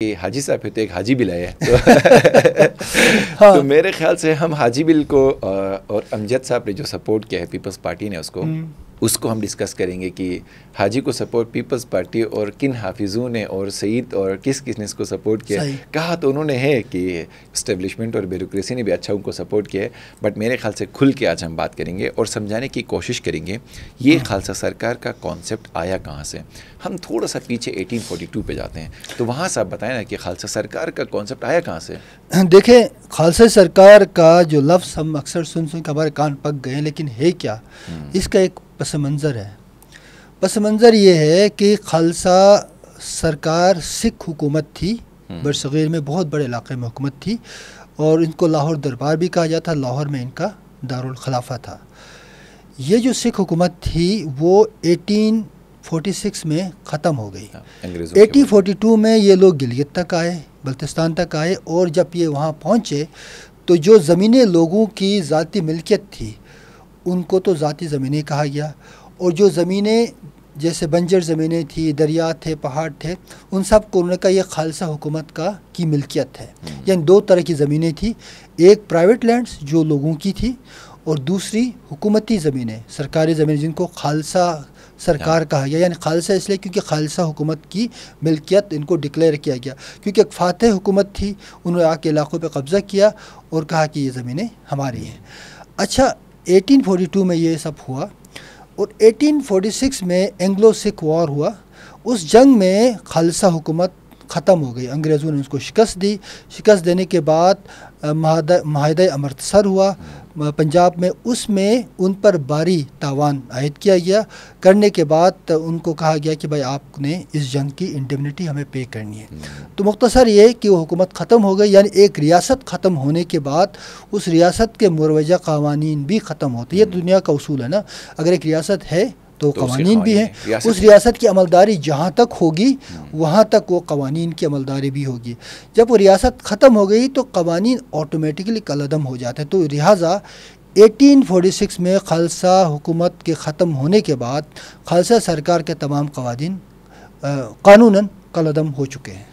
کہ حاجی صاحب پہ تو ایک حاجی بل آیا ہے ہاں تو میرے خیال سے ہم حاجی بل کو اور امجد صاحب نے جو سپورٹ کیا ہے پیپلز پارٹی نے اس کو ہم ڈسکس کریں گے کہ حاجی کو سپورٹ پیپلز پارٹی اور کن حافظوں نے اور سعید اور کس نے اس کو سپورٹ کیا صحیح کہا تو انہوں نے ہے کہ اسٹیبلشمنٹ اور بیوروکریسی نے بھی اچھا ان کو سپورٹ کیا ہے، بٹ میرے خیال سے کھل کے آج ہم بات کریں گے اور سمجھانے کی کوشش کریں گے یہ خالصہ سرکار کا کانسیپٹ آیا کہاں سے۔ ہم تھوڑا سا پیچھے 1842 پہ جاتے ہیں تو وہاں سے آپ بتائیں نا کہ خالصہ سرکار کا کانسیپٹ آیا کہاں سے؟ دیکھیں، خالصہ سرکار کا جو لفظ ہم اکثر سن کے ہمارے کان پک گئے ہیں، لیکن ہے کیا؟ اس کا ایک پس منظر ہے۔ پس منظر یہ ہے کہ خالصہ سرکار سکھ حکومت تھی، برصغیر میں بہت بڑے علاقے میں حکومت تھی، اور ان کو لاہور دربار بھی کہا جاتا، لاہور میں ان کا دارالخلافہ تھا۔ یہ جو سکھ حکومت تھی وہ 1846 میں ختم ہو گئی۔ 1842 میں یہ لوگ گلگت تک آئے، بلتستان تک آئے، اور جب یہ وہاں پہنچے تو جو زمینیں لوگوں کی ذاتی ملکیت تھی ان کو تو ذاتی زمینیں کہا گیا، اور جو زمینیں جیسے بنجر زمینیں تھی، دریا تھے، پہاڑ تھے، ان سب کو انہوں نے کہا یہ خالصہ حکومت کی ملکیت ہے۔ یعنی دو طرح کی زمینیں تھیں، ایک پرائیویٹ لینڈز جو لوگوں کی تھی، اور دوسری حکومتی زمینیں، سرکاری زمینیں جن کو خالصہ سرکار کہا گیا۔ یعنی خالصہ اس لیے کیونکہ خالصہ حکومت کی ملکیت ان کو ڈکلیئر کیا گیا، کیونکہ ایک فاتح حکومت تھی، انہوں نے آ کے علاقوں پہ قبضہ کیا اور کہا کہ یہ زمینیں ہماری ہیں۔ اچھا، 1842 میں یہ سب ہوا، اور 1846 میں اینگلو سکھ وار ہوا۔ اس جنگ میں خالصہ حکومت ختم ہو گئی، انگریزوں نے اس کو شکست دی۔ شکست دینے کے بعد معاہدہ امرتسر ہوا پنجاب میں، اس میں ان پر بھاری تاوان عائد کیا گیا۔ کرنے کے بعد ان کو کہا گیا کہ بھائی آپ نے اس جنگ کی انڈیمنٹی ہمیں پے کرنی ہے۔ تو مختصر یہ کہ وہ حکومت ختم ہو گئی، یعنی ایک ریاست ختم ہونے کے بعد اس ریاست کے مروجہ قوانین بھی ختم ہوتے ہیں۔ یہ دنیا کا اصول ہے نا، اگر ایک ریاست ہے تو قوانین بھی ہیں، اس ریاست کی عملداری جہاں تک ہوگی وہاں تک وہ قوانین کی عملداری بھی ہوگی۔ جب وہ ریاست ختم ہو گئی تو قوانین آٹومیٹکلی کالعدم ہو جاتے ہیں۔ تو لہٰذا 1846 میں خالصہ حکومت کے ختم ہونے کے بعد خالصہ سرکار کے تمام قوانین قانوناً کالعدم ہو چکے ہیں۔